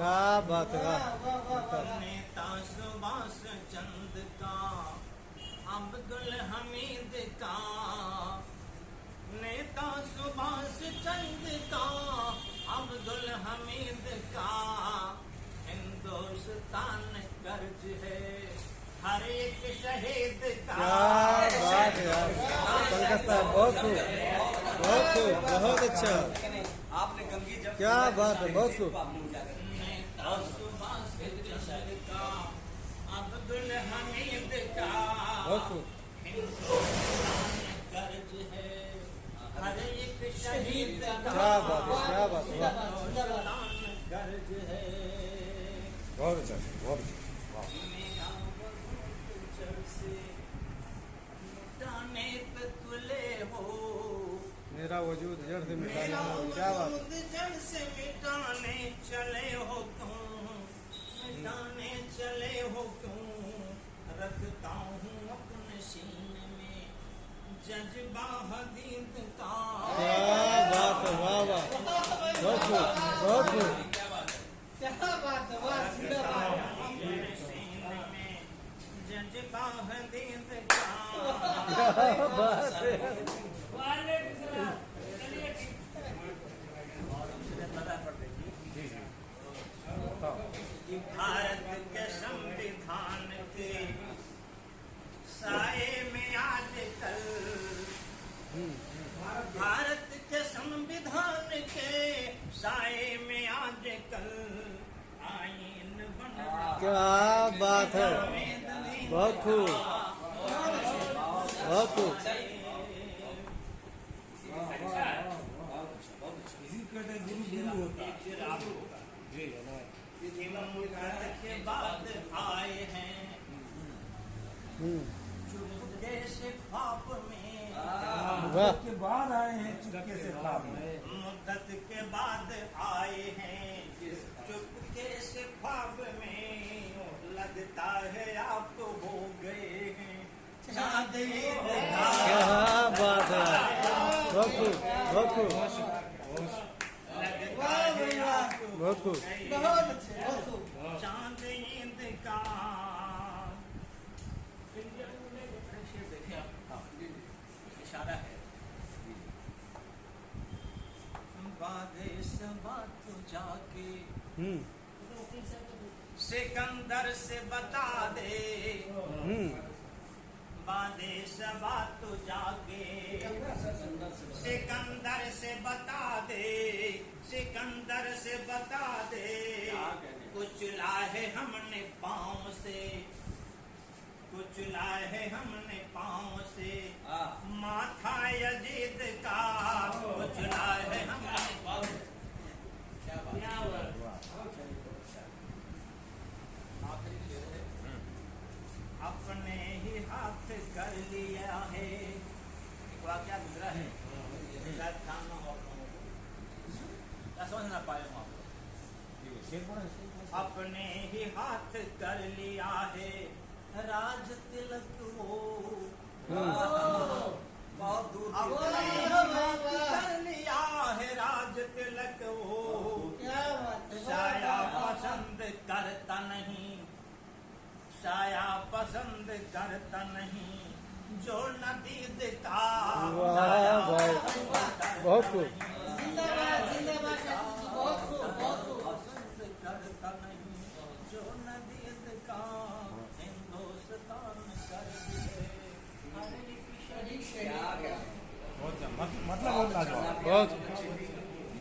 क्या बात है। नेता सुभाष चंद्र का, अब्दुल हमीद का, नेता सुभाष चंद्र का, अब्दुल हमीद का, हिंदुस्तान कर्ज है हर एक शहीद का। क्या बात है यार, कलकत्ता बहुत खूब, बहुत खूब, बहुत अच्छा। आपने गंगी जब क्या बात है, बहुत खूब। नेता सुभाष चंद्र का, अब्दुल हमीद का, बहुत खूब। हिंदुस्तान कर्ज है हर एक शहीद का। क्या बात है, क्या बात है, वाह। हिंदुस्तान कर्ज है। बहुत अच्छा, बहुत अच्छा। मेरा वजूद जड़ से मिटाने पे तुले हो, मेरा वजूद जड़ से मिटाने मेरा वाला, क्या बात है। वजूद जड़ से मिटाने चले हो क्यों, मिटाने चले हो क्यों, रखता हूँ अपने सीने में जज्बा हदीद का। क्या बात है, वाह वाह, बहुत खूब, बहुत खूब। अपने सीने में जज्बा हदीद का। क्या बात है। भारत के संविधान के साए में आज कल, भारत के संविधान के साए में आज कल आईन बन क्या बात है, बहुत खूब, बहुत खूब। के बाद आए हैं चुपके से ख्वाब में, वाह, के बाद आए हैं चुपके से ख्वाब में। मुद्दत के बाद आए हैं चुपके से ख्वाब में, लगता है आप तो हो गए हैं चांद क्या बात है, बहुत खूब, बहुत खूब, लगता है आप तो बहुत खूब। चांद ईद का। देखे आप इशारा है बादेश बात जाके सिकंदर से बता दे, बादेश बात जाके सिकंदर से बता दे, सिकंदर से बता दे, कुचला है हमने पाँव से, कुचला है हमने पाँव से, माथा यजीद का कुचला है हमने। अपने ही हाथ कर लिया है, एक वाक्या गुजरा है, शायद ध्यान न हो, क्या समझ ना पाए हम आपको। अपने ही हाथ कर लिया है राज तिलक हो, बहुत दूर अपने ही हाथ कर लिया है राज तिलक हो, साया पसंद करता नहीं, साया पसंद करता नहीं, जो नदीद का वाह भाई, बहुत खूब। पसंद करता नहीं, जो नदीद का, हिंदुस्तान कर्ज है हर एक शहीद का। मतलब बहुत लाजवाब। बहुत